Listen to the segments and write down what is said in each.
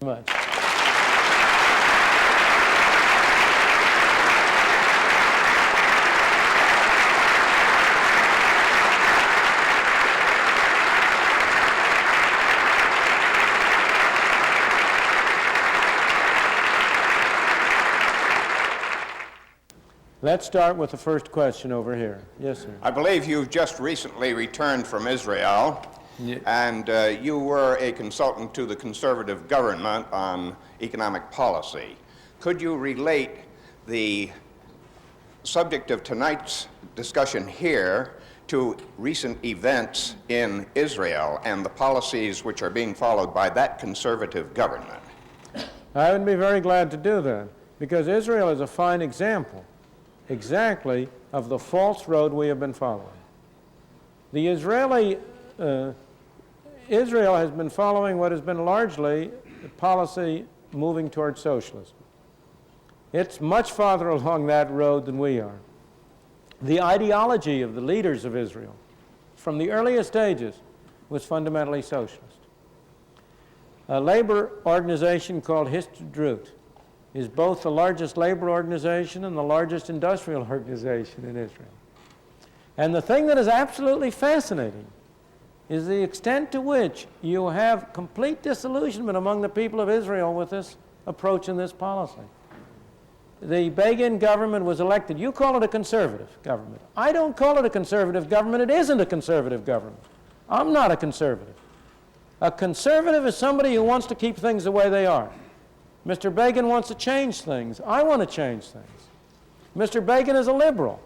Much. Let's start with the first question over here. Yes, sir. I believe you've just recently returned from Israel, and you were a consultant to the conservative government on economic policy. Could you relate the subject of tonight's discussion here to recent events in Israel and the policies which are being followed by that conservative government? I would be very glad to do that, because Israel is a fine example exactly of the false road we have been following. The Israel has been following what has been largely a policy moving towards socialism. It's much farther along that road than we are. The ideology of the leaders of Israel from the earliest stages was fundamentally socialist. A labor organization called Histadrut is both the largest labor organization and the largest industrial organization in Israel. And the thing that is absolutely fascinating is the extent to which you have complete disillusionment among the people of Israel with this approach and this policy. The Begin government was elected. You call it a conservative government. I don't call it a conservative government. It isn't a conservative government. I'm not a conservative. A conservative is somebody who wants to keep things the way they are. Mr. Begin wants to change things. I want to change things. Mr. Begin is a liberal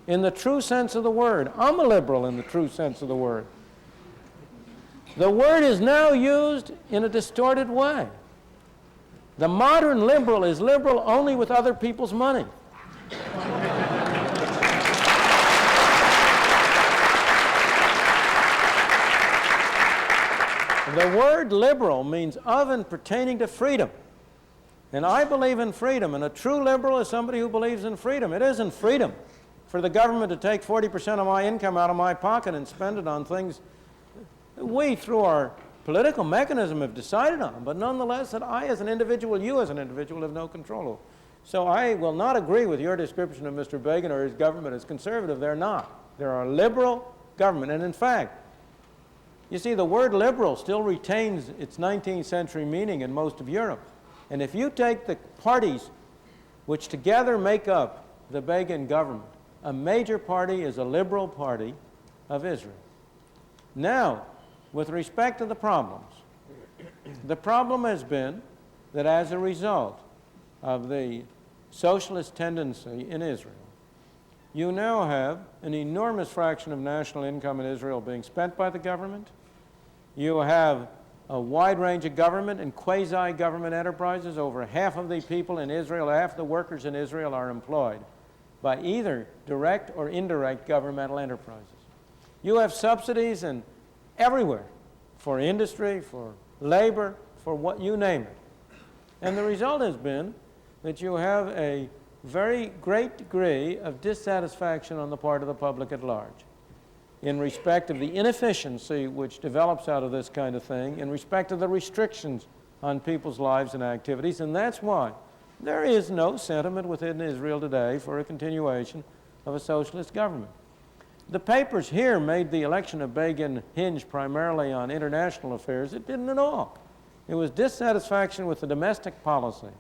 in the true sense of the word. I'm a liberal in the true sense of the word. The word is now used in a distorted way. The modern liberal is liberal only with other people's money. The word liberal means of and pertaining to freedom. And I believe in freedom, and a true liberal is somebody who believes in freedom. It isn't freedom for the government to take 40% of my income out of my pocket and spend it on things that we, through our political mechanism, have decided on, but nonetheless that I as an individual, you as an individual, have no control over. So I will not agree with your description of Mr. Begin or his government as conservative. They're not. They're a liberal government. And in fact, you see, the word liberal still retains its 19th century meaning in most of Europe. And if you take the parties which together make up the Begin government, a major party is a liberal party of Israel. Now, with respect to the problems, the problem has been that as a result of the socialist tendency in Israel, you now have an enormous fraction of national income in Israel being spent by the government. You have a wide range of government and quasi-government enterprises. Over half of the people in Israel, half the workers in Israel are employed by either direct or indirect governmental enterprises. You have subsidies and everywhere for industry, for labor, for what you name it. And the result has been that you have a very great degree of dissatisfaction on the part of the public at large in respect of the inefficiency which develops out of this kind of thing, in respect of the restrictions on people's lives and activities, and that's why there is no sentiment within Israel today for a continuation of a socialist government. The papers here made the election of Begin hinge primarily on international affairs. It didn't at all. It was dissatisfaction with the domestic policy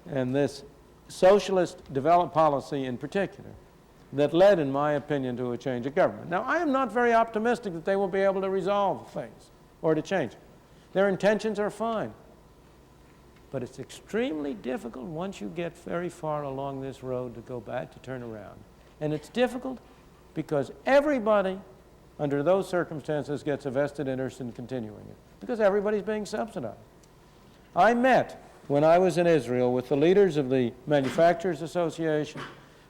and this socialist developed policy in particular that led, in my opinion, to a change of government. Now, I am not very optimistic that they will be able to resolve things or to change it. Their intentions are fine. But it's extremely difficult once you get very far along this road to go back, to turn around. And it's difficult because everybody, under those circumstances, gets a vested interest in continuing it, because everybody's being subsidized. I met, when I was in Israel, with the leaders of the Manufacturers Association,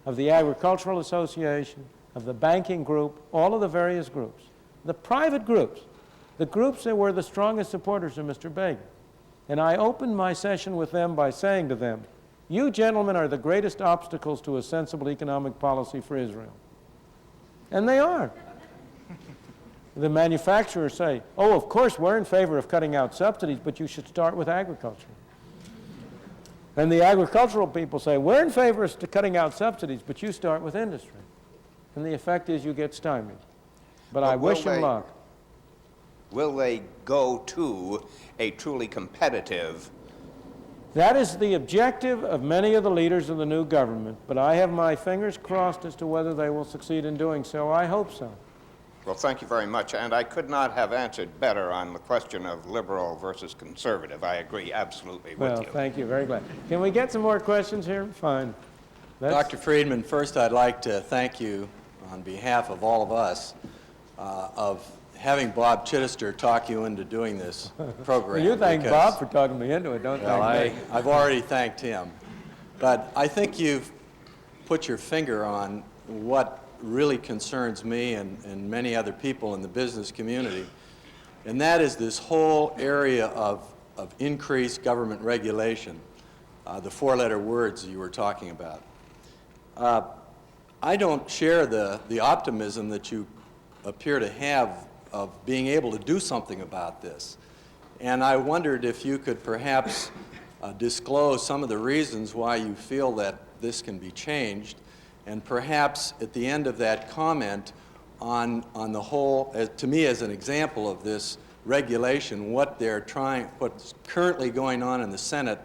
of the Agricultural Association, of the banking group, all of the various groups, the private groups, the groups that were the strongest supporters of Mr. Begin. And I opened my session with them by saying to them, you gentlemen are the greatest obstacles to a sensible economic policy for Israel. And they are. The manufacturers say, oh, of course, we're in favor of cutting out subsidies, but you should start with agriculture. And the agricultural people say, we're in favor of cutting out subsidies, but you start with industry. And the effect is you get stymied. But I wish them luck. Will they go to a truly competitive? That is the objective of many of the leaders of the new government, but I have my fingers crossed as to whether they will succeed in doing so. I hope so. Well, thank you very much, and I could not have answered better on the question of liberal versus conservative. I agree absolutely with you. Well, thank you. Very glad. Can we get some more questions here? Fine. Dr. Friedman, first I'd like to thank you on behalf of all of us of having Bob Chittister talk you into doing this program. Well, you thank Bob for talking me into it, don't thank me. I've already thanked him. But I think you've put your finger on what really concerns me and many other people in the business community, and that is this whole area of increased government regulation, the four-letter words you were talking about. I don't share the optimism that you appear to have of being able to do something about this. And I wondered if you could perhaps disclose some of the reasons why you feel that this can be changed, and perhaps at the end of that comment on the whole, to me as an example of this regulation, what's currently going on in the Senate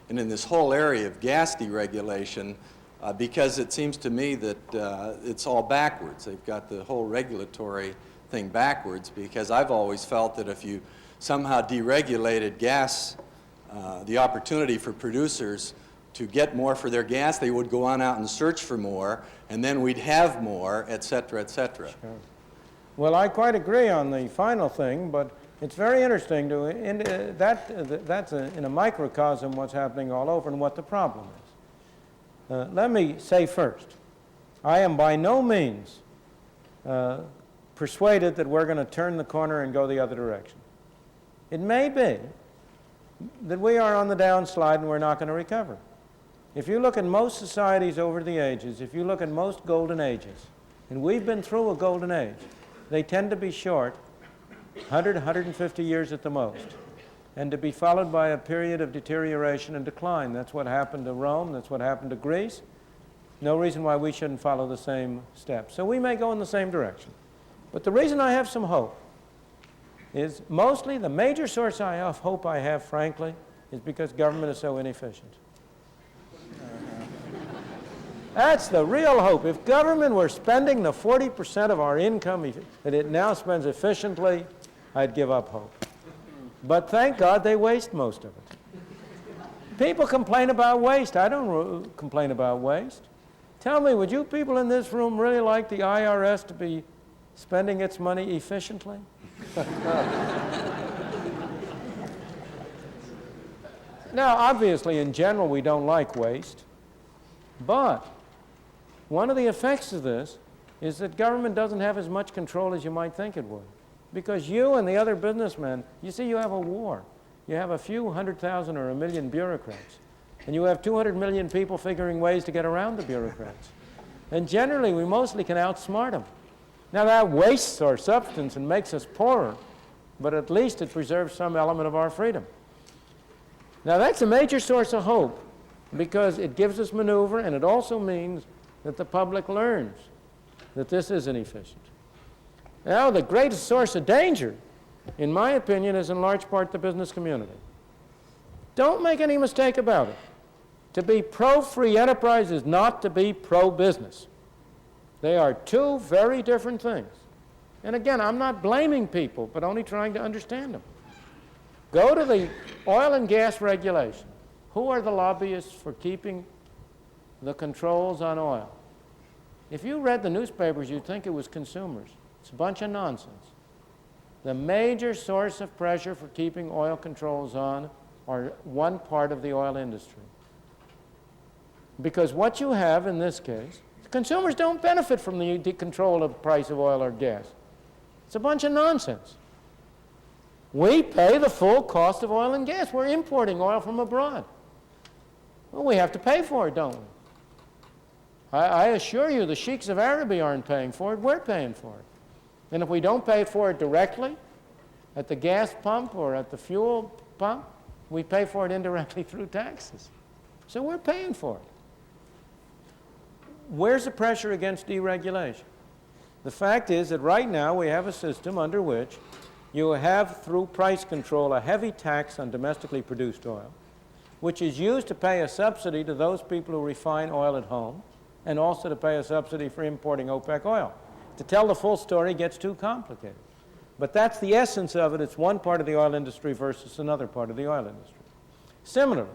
and in this whole area of gas deregulation, because it seems to me that it's all backwards. They've got the whole regulatory thing backwards, because I've always felt that if you somehow deregulated gas, the opportunity for producers to get more for their gas, they would go on out and search for more, and then we'd have more, et cetera, et cetera. Sure. Well, I quite agree on the final thing, but it's very interesting to, that's in a microcosm what's happening all over and what the problem is. Let me say first, I am by no means persuaded that we're going to turn the corner and go the other direction. It may be that we are on the downslide and we're not going to recover. If you look at most societies over the ages, if you look at most golden ages, and we've been through a golden age, they tend to be short, 100, 150 years at the most, and to be followed by a period of deterioration and decline. That's what happened to Rome, that's what happened to Greece. No reason why we shouldn't follow the same steps. So we may go in the same direction. But the reason I have some hope is mostly the major source of hope I have, frankly, is because government is so inefficient. That's the real hope. If government were spending the 40% of our income that it now spends efficiently, I'd give up hope. But thank God they waste most of it. People complain about waste. I don't complain about waste. Tell me, would you people in this room really like the IRS to be spending its money efficiently? Now, obviously, in general, we don't like waste, but one of the effects of this is that government doesn't have as much control as you might think it would. Because you and the other businessmen, you see, you have a war. You have a few 100,000 or 1 million bureaucrats. And you have 200 million people figuring ways to get around the bureaucrats. And generally, we mostly can outsmart them. Now, that wastes our substance and makes us poorer, but at least it preserves some element of our freedom. Now, that's a major source of hope, because it gives us maneuver, and it also means that the public learns that this isn't efficient. Now, the greatest source of danger, in my opinion, is in large part the business community. Don't make any mistake about it. To be pro-free enterprise is not to be pro-business. They are two very different things. And again, I'm not blaming people, but only trying to understand them. Go to the oil and gas regulation. Who are the lobbyists for keeping the controls on oil? If you read the newspapers, you'd think it was consumers. It's a bunch of nonsense. The major source of pressure for keeping oil controls on are one part of the oil industry. Because what you have in this case, consumers don't benefit from the control of the price of oil or gas. It's a bunch of nonsense. We pay the full cost of oil and gas. We're importing oil from abroad. Well, we have to pay for it, don't we? I assure you the sheiks of Arabia aren't paying for it. We're paying for it. And if we don't pay for it directly at the gas pump or at the fuel pump, we pay for it indirectly through taxes. So we're paying for it. Where's the pressure against deregulation? The fact is that right now we have a system under which you have, through price control, a heavy tax on domestically produced oil, which is used to pay a subsidy to those people who refine oil at home, and also to pay a subsidy for importing OPEC oil. To tell the full story gets too complicated. But that's the essence of it. It's one part of the oil industry versus another part of the oil industry. Similarly,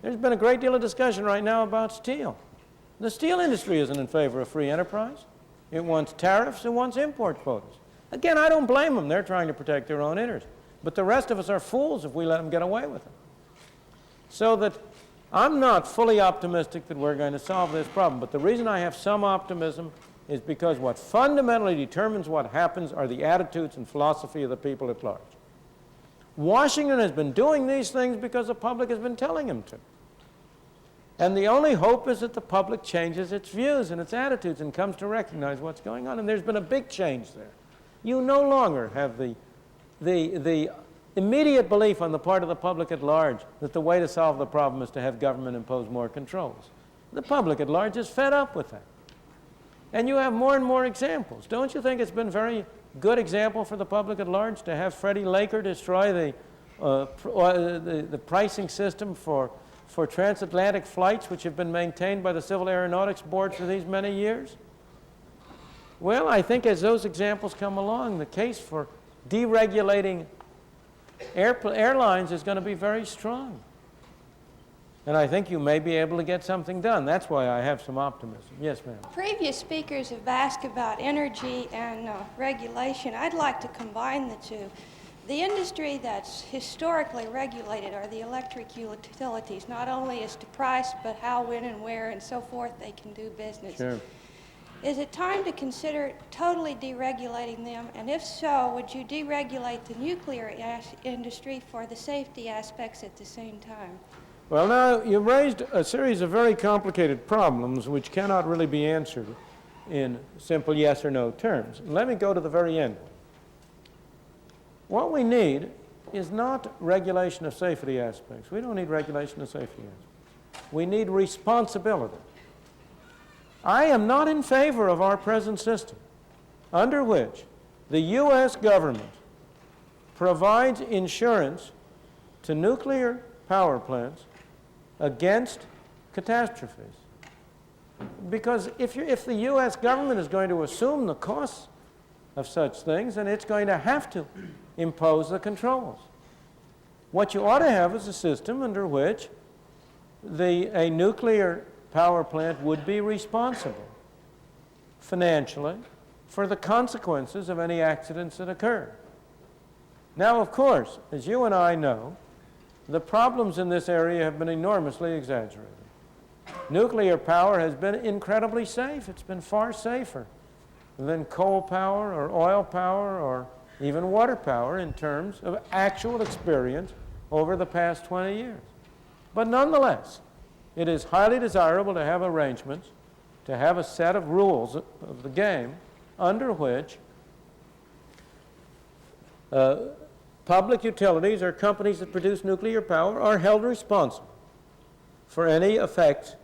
there's been a great deal of discussion right now about steel. The steel industry isn't in favor of free enterprise. It wants tariffs, it wants import quotas. Again, I don't blame them. They're trying to protect their own interests. But the rest of us are fools if we let them get away with it. So that I'm not fully optimistic that we're going to solve this problem. But the reason I have some optimism is because what fundamentally determines what happens are the attitudes and philosophy of the people at large. Washington has been doing these things because the public has been telling him to. And the only hope is that the public changes its views and its attitudes and comes to recognize what's going on. And there's been a big change there. You no longer have the immediate belief on the part of the public at large that the way to solve the problem is to have government impose more controls. The public at large is fed up with that. And you have more and more examples. Don't you think it's been a very good example for the public at large to have Freddie Laker destroy the pricing system for transatlantic flights, which have been maintained by the Civil Aeronautics Board for these many years? Well, I think as those examples come along, the case for deregulating airlines is going to be very strong. And I think you may be able to get something done. That's why I have some optimism. Yes, ma'am. Previous speakers have asked about energy and regulation. I'd like to combine the two. The industry that's historically regulated are the electric utilities, not only as to price, but how, when, and where, and so forth they can do business. Sure. Is it time to consider totally deregulating them? And if so, would you deregulate the nuclear industry for the safety aspects at the same time? Well, now, you raised a series of very complicated problems which cannot really be answered in simple yes or no terms. Let me go to the very end. What we need is not regulation of safety aspects. We don't need regulation of safety aspects. We need responsibility. I am not in favor of our present system, under which the U.S. government provides insurance to nuclear power plants against catastrophes. Because if the U.S. government is going to assume the costs of such things, then it's going to have to impose the controls. What you ought to have is a system under which a nuclear power plant would be responsible financially for the consequences of any accidents that occur. Now, of course, as you and I know, the problems in this area have been enormously exaggerated. Nuclear power has been incredibly safe. It's been far safer than coal power or oil power or even water power in terms of actual experience over the past 20 years. But nonetheless, it is highly desirable to have arrangements, to have a set of rules of the game under which public utilities or companies that produce nuclear power are held responsible for any effects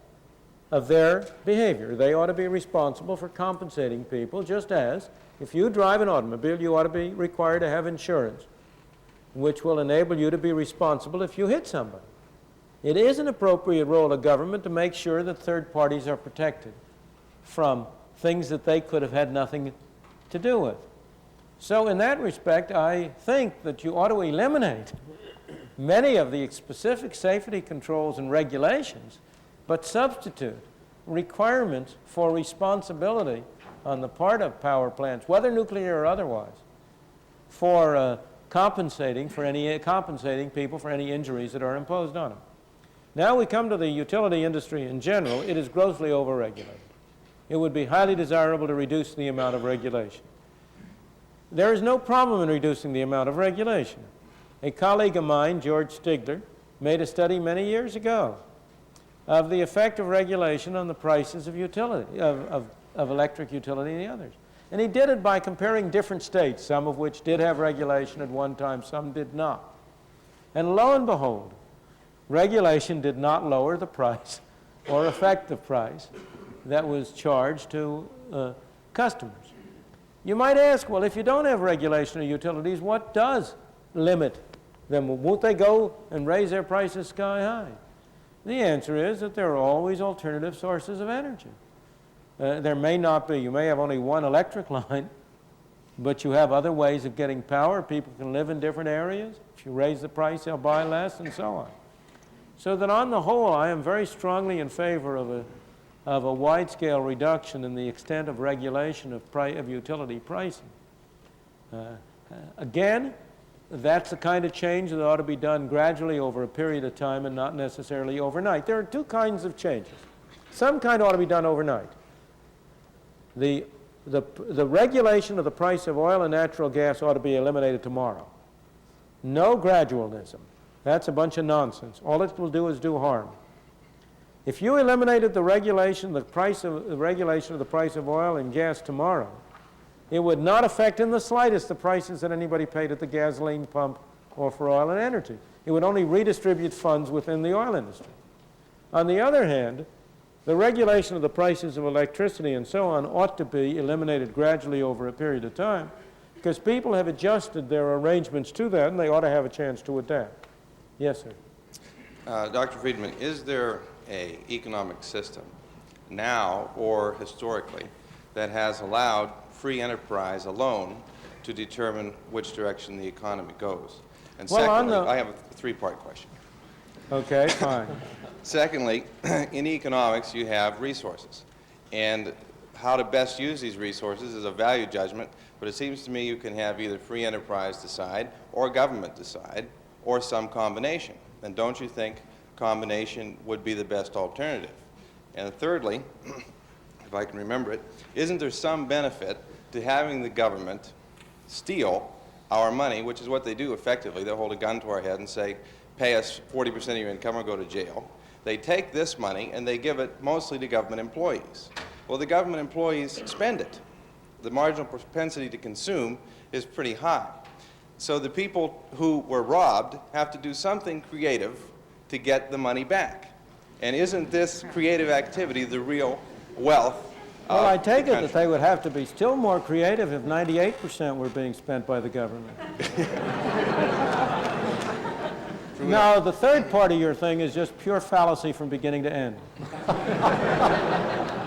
of their behavior. They ought to be responsible for compensating people, just as if you drive an automobile, you ought to be required to have insurance, which will enable you to be responsible if you hit somebody. It is an appropriate role of government to make sure that third parties are protected from things that they could have had nothing to do with. So in that respect, I think that you ought to eliminate many of the specific safety controls and regulations, but substitute requirements for responsibility on the part of power plants, whether nuclear or otherwise, for compensating people for any injuries that are imposed on them. Now we come to the utility industry in general. It is grossly overregulated. It would be highly desirable to reduce the amount of regulation. There is no problem in reducing the amount of regulation. A colleague of mine, George Stigler, made a study many years ago of the effect of regulation on the prices of utility, of electric utility and the others. And he did it by comparing different states, some of which did have regulation at one time, some did not. And lo and behold, regulation did not lower the price or affect the price that was charged to customers. You might ask, well, if you don't have regulation of utilities, what does limit them? Won't they go and raise their prices sky high? The answer is that there are always alternative sources of energy. There may not be, you may have only one electric line, but you have other ways of getting power. People can live in different areas. If you raise the price, they'll buy less, and so on. So that on the whole, I am very strongly in favor of a wide-scale reduction in the extent of regulation of utility pricing. Again, that's the kind of change that ought to be done gradually over a period of time and not necessarily overnight. There are two kinds of changes. Some kind ought to be done overnight. The regulation of the price of oil and natural gas ought to be eliminated tomorrow. No gradualism. That's a bunch of nonsense. All it will do is do harm. If you eliminated the regulation of the price of oil and gas tomorrow, it would not affect in the slightest the prices that anybody paid at the gasoline pump or for oil and energy. It would only redistribute funds within the oil industry. On the other hand, the regulation of the prices of electricity and so on ought to be eliminated gradually over a period of time, because people have adjusted their arrangements to that and they ought to have a chance to adapt. Yes, sir. Dr. Friedman, is there an economic system now or historically that has allowed free enterprise alone to determine which direction the economy goes? And well, secondly, I have a three-part question. Okay, fine. Secondly, in economics you have resources, and how to best use these resources is a value judgment, but it seems to me you can have either free enterprise decide or government decide or some combination. And don't you think combination would be the best alternative? And thirdly, if I can remember it, isn't there some benefit to having the government steal our money, which is what they do effectively? They'll hold a gun to our head and say, pay us 40% of your income or go to jail. They take this money and they give it mostly to government employees. Well, the government employees spend it. The marginal propensity to consume is pretty high. So the people who were robbed have to do something creative to get the money back. And isn't this creative activity the real wealth of Well, I take the it that they would have to be still more creative if 98% were being spent by the government. No, the third part of your thing is just pure fallacy from beginning to end.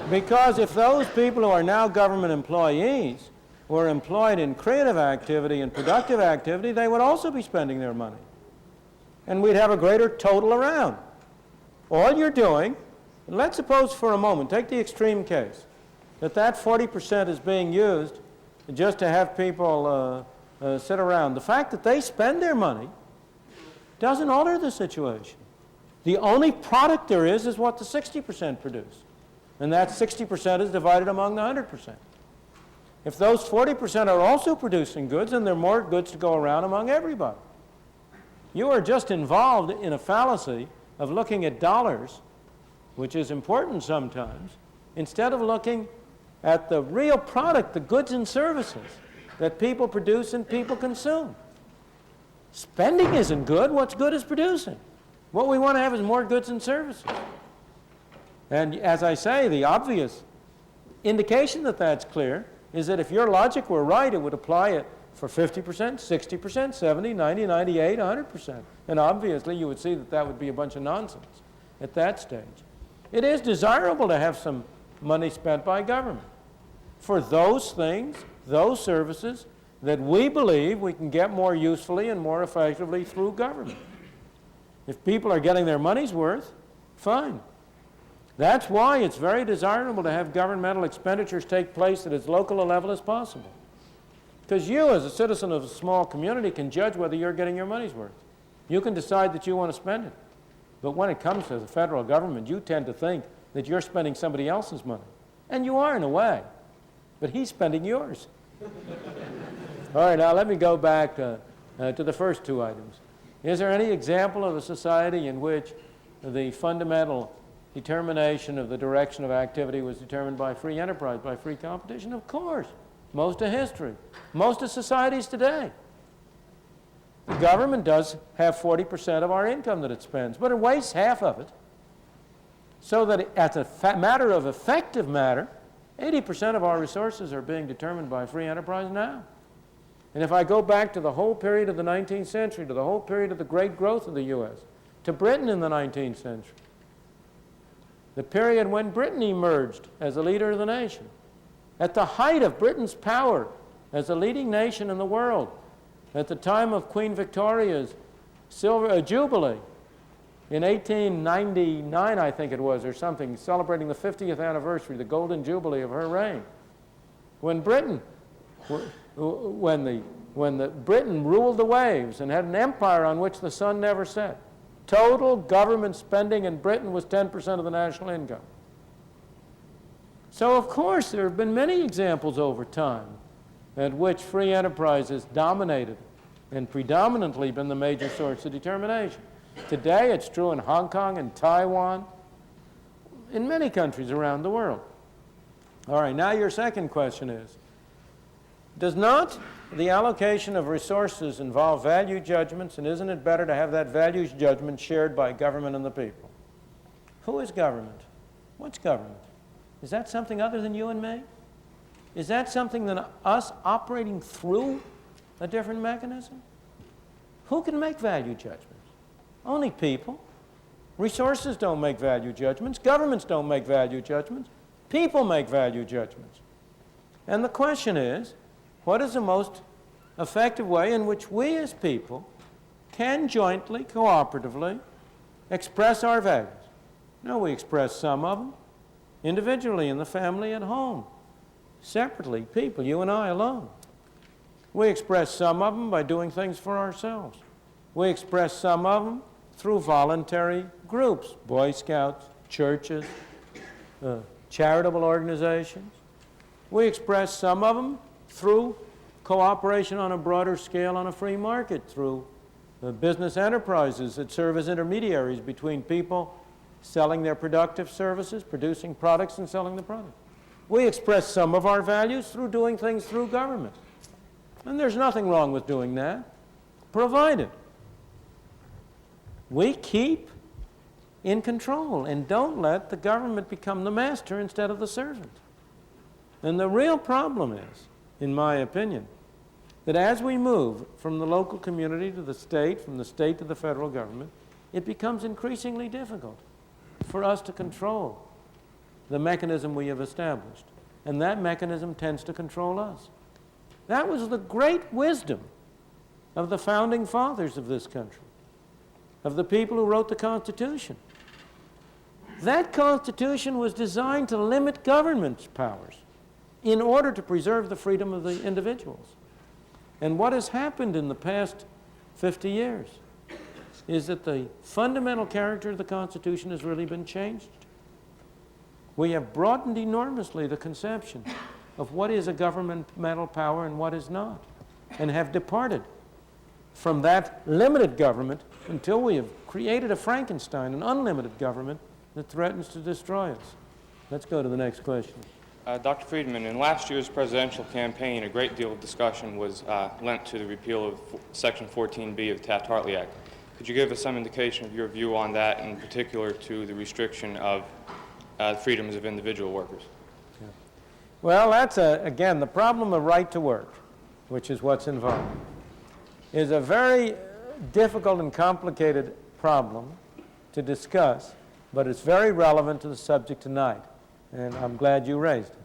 Because if those people who are now government employees were employed in creative activity and productive activity, they would also be spending their money. And we'd have a greater total around. All you're doing, and let's suppose for a moment, take the extreme case, that 40% is being used just to have people sit around. The fact that they spend their money doesn't alter the situation. The only product there is what the 60% produce. And that 60% is divided among the 100%. If those 40% are also producing goods, then there are more goods to go around among everybody. You are just involved in a fallacy of looking at dollars, which is important sometimes, instead of looking at the real product, the goods and services that people produce and people consume. Spending isn't good. What's good is producing. What we want to have is more goods and services. And as I say, the obvious indication that that's clear is that if your logic were right, it would apply it for 50%, 60%, 70, 90, 98, 100%. And obviously you would see that that would be a bunch of nonsense at that stage. It is desirable to have some money spent by government for those things, those services that we believe we can get more usefully and more effectively through government. If people are getting their money's worth, fine. That's why it's very desirable to have governmental expenditures take place at as local a level as possible. Because you, as a citizen of a small community, can judge whether you're getting your money's worth. You can decide that you want to spend it. But when it comes to the federal government, you tend to think that you're spending somebody else's money. And you are in a way. But he's spending yours. All right, now let me go back to the first two items. Is there any example of a society in which the fundamental determination of the direction of activity was determined by free enterprise, by free competition? Of course. most of history, most of societies today. The government does have 40% of our income that it spends, but it wastes half of it. So that as a matter of effective matter, 80% of our resources are being determined by free enterprise now. And if I go back to the whole period of the 19th century, to the whole period of the great growth of the U.S., to Britain in the 19th century, the period when Britain emerged as a leader of the nation, at the height of Britain's power as a leading nation in the world, at the time of Queen Victoria's Jubilee in 1899, I think it was, or something, celebrating the 50th anniversary, the golden jubilee of her reign, when Britain Britain ruled the waves and had an empire on which the sun never set. Total government spending in Britain was 10% of the national income. So, of course, there have been many examples over time at which free enterprise has dominated and predominantly been the major source of determination. Today, it's true in Hong Kong and Taiwan, in many countries around the world. All right, now your second question is, does not the allocation of resources involve value judgments, and isn't it better to have that values judgment shared by government and the people? Who is government? What's government? Is that something other than you and me? Is that something than us operating through a different mechanism? Who can make value judgments? Only people. Resources don't make value judgments. Governments don't make value judgments. People make value judgments. And the question is, what is the most effective way in which we as people can jointly, cooperatively, express our values? No, we express some of them individually in the family at home, separately, people, you and I alone. We express some of them by doing things for ourselves. We express some of them through voluntary groups, Boy Scouts, churches, charitable organizations. We express some of them through cooperation on a broader scale on a free market, through business enterprises that serve as intermediaries between people selling their productive services, producing products, and selling the product. We express some of our values through doing things through government. And there's nothing wrong with doing that, provided we keep in control and don't let the government become the master instead of the servant. And the real problem is, in my opinion, that as we move from the local community to the state, from the state to the federal government, it becomes increasingly difficult for us to control the mechanism we have established. And that mechanism tends to control us. That was the great wisdom of the founding fathers of this country, of the people who wrote the Constitution. That Constitution was designed to limit government's powers in order to preserve the freedom of the individuals. And what has happened in the past 50 years is that the fundamental character of the Constitution has really been changed. We have broadened enormously the conception of what is a governmental power and what is not, and have departed from that limited government until we have created a Frankenstein, an unlimited government that threatens to destroy us. Let's go to the next question. Dr. Friedman, in last year's presidential campaign, a great deal of discussion was lent to the repeal of Section 14B of the Taft-Hartley Act. Could you give us some indication of your view on that, in particular to the restriction of freedoms of individual workers? Yeah. Well, that's, again, the problem of right to work, which is what's involved, is a very difficult and complicated problem to discuss, but it's very relevant to the subject tonight, and I'm glad you raised it.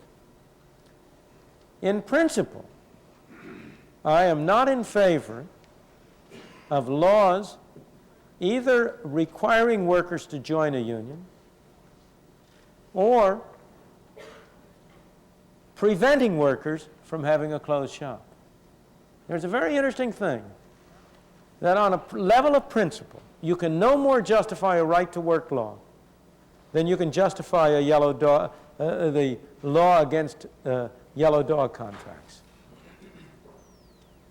In principle, I am not in favor of laws either requiring workers to join a union or preventing workers from having a closed shop. There's a very interesting thing, that on a level of principle, you can no more justify a right-to-work law than you can justify a yellow dog, the law against yellow dog contracts.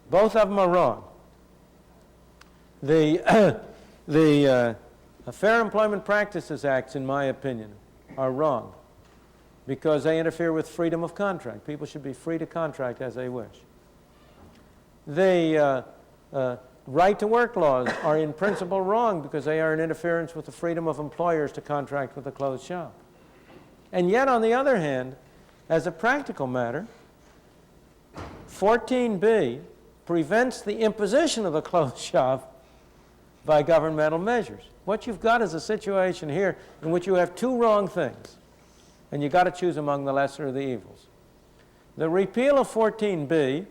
Both of them are wrong. The Fair Employment Practices Acts, in my opinion, are wrong. because they interfere with freedom of contract. People should be free to contract as they wish. The right-to-work laws are in principle wrong because they are an interference with the freedom of employers to contract with a closed shop. And yet, on the other hand, as a practical matter, 14b prevents the imposition of a closed shop by governmental measures. What you've got is a situation here in which you have two wrong things, and you've got to choose among the lesser of the evils. The repeal of 14b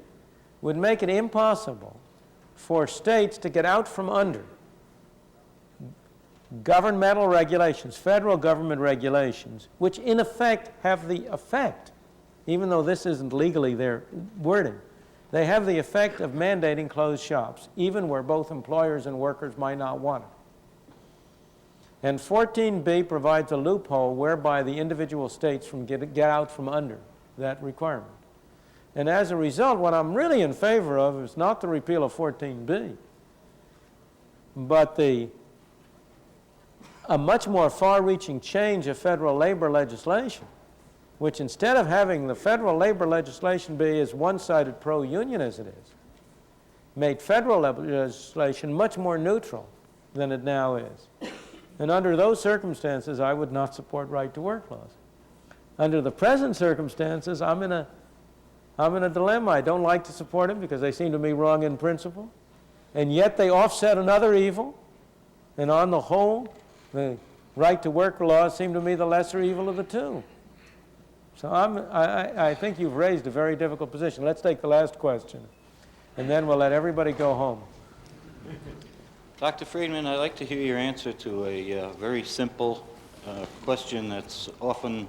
would make it impossible for states to get out from under governmental regulations, federal government regulations, which in effect have the effect, even though this isn't legally their wording, they have the effect of mandating closed shops, even where both employers and workers might not want it. And 14b provides a loophole whereby the individual states get out from under that requirement. And as a result, what I'm really in favor of is not the repeal of 14b, but a much more far-reaching change of federal labor legislation, which instead of having the federal labor legislation be as one-sided pro-union as it is, made federal legislation much more neutral than it now is. And under those circumstances, I would not support right-to-work laws. Under the present circumstances, I'm in a dilemma. I don't like to support them because they seem to me wrong in principle, and yet they offset another evil, and on the whole, the right-to-work laws seem to me the lesser evil of the two. So I think you've raised a very difficult position. Let's take the last question, and then we'll let everybody go home. Dr. Friedman, I'd like to hear your answer to a very simple question that's often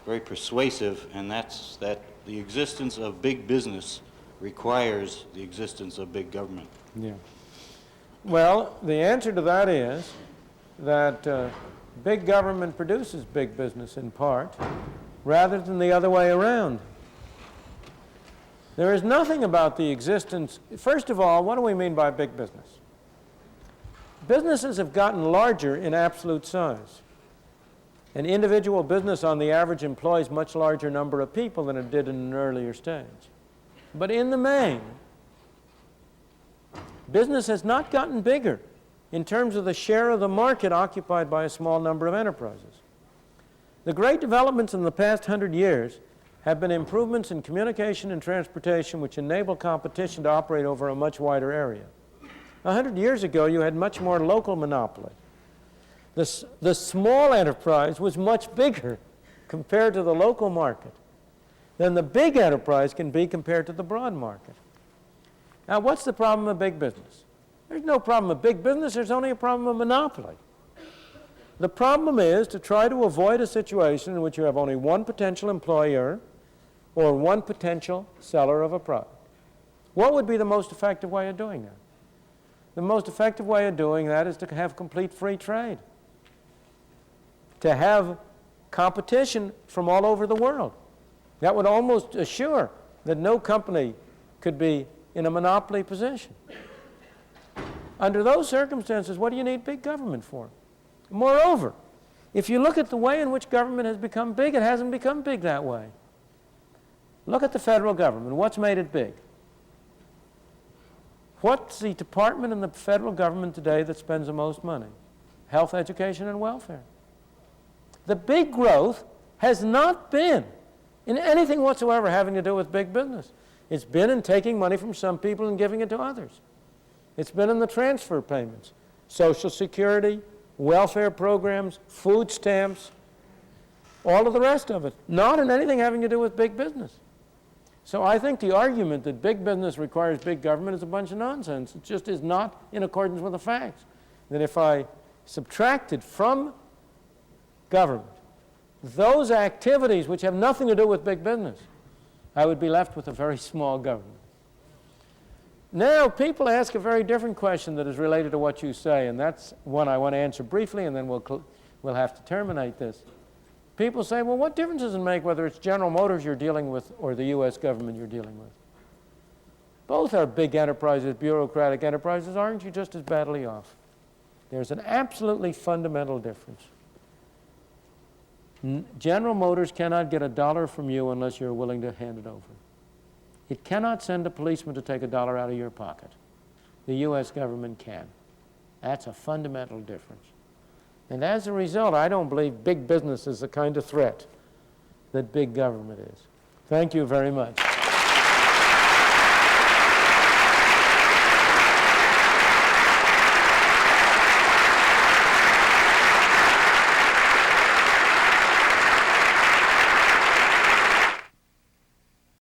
very persuasive, and that's that the existence of big business requires the existence of big government. Yeah. Well, the answer to that is that big government produces big business in part, rather than the other way around. There is nothing about the existence. First of all, what do we mean by big business? Businesses have gotten larger in absolute size. An individual business on the average employs much larger number of people than it did in an earlier stage. But in the main, business has not gotten bigger in terms of the share of the market occupied by a small number of enterprises. The great developments in the past 100 years have been improvements in communication and transportation which enable competition to operate over a much wider area. 100 years ago, you had much more local monopoly. The small enterprise was much bigger compared to the local market than the big enterprise can be compared to the broad market. Now, what's the problem of big business? There's no problem of big business, there's only a problem of monopoly. The problem is to try to avoid a situation in which you have only one potential employer or one potential seller of a product. What would be the most effective way of doing that? The most effective way of doing that is to have complete free trade, to have competition from all over the world. That would almost assure that no company could be in a monopoly position. Under those circumstances, what do you need big government for? Moreover, if you look at the way in which government has become big, it hasn't become big that way. Look at the federal government. What's made it big? What's the department in the federal government today that spends the most money? Health, education, and welfare. The big growth has not been in anything whatsoever having to do with big business. It's been in taking money from some people and giving it to others. It's been in the transfer payments, Social Security, welfare programs, food stamps, all of the rest of it, not in anything having to do with big business. So I think the argument that big business requires big government is a bunch of nonsense. It just is not in accordance with the facts. That if I subtracted from government those activities which have nothing to do with big business, I would be left with a very small government. Now, people ask a very different question that is related to what you say, and that's one I want to answer briefly, and then we'll have to terminate this. People say, well, what difference does it make whether it's General Motors you're dealing with or the U.S. government you're dealing with? Both are big enterprises, bureaucratic enterprises. Aren't you just as badly off? There's an absolutely fundamental difference. General Motors cannot get $1 from you unless you're willing to hand it over. It cannot send a policeman to take $1 out of your pocket. The U.S. government can. That's a fundamental difference. And as a result, I don't believe big business is the kind of threat that big government is. Thank you very much.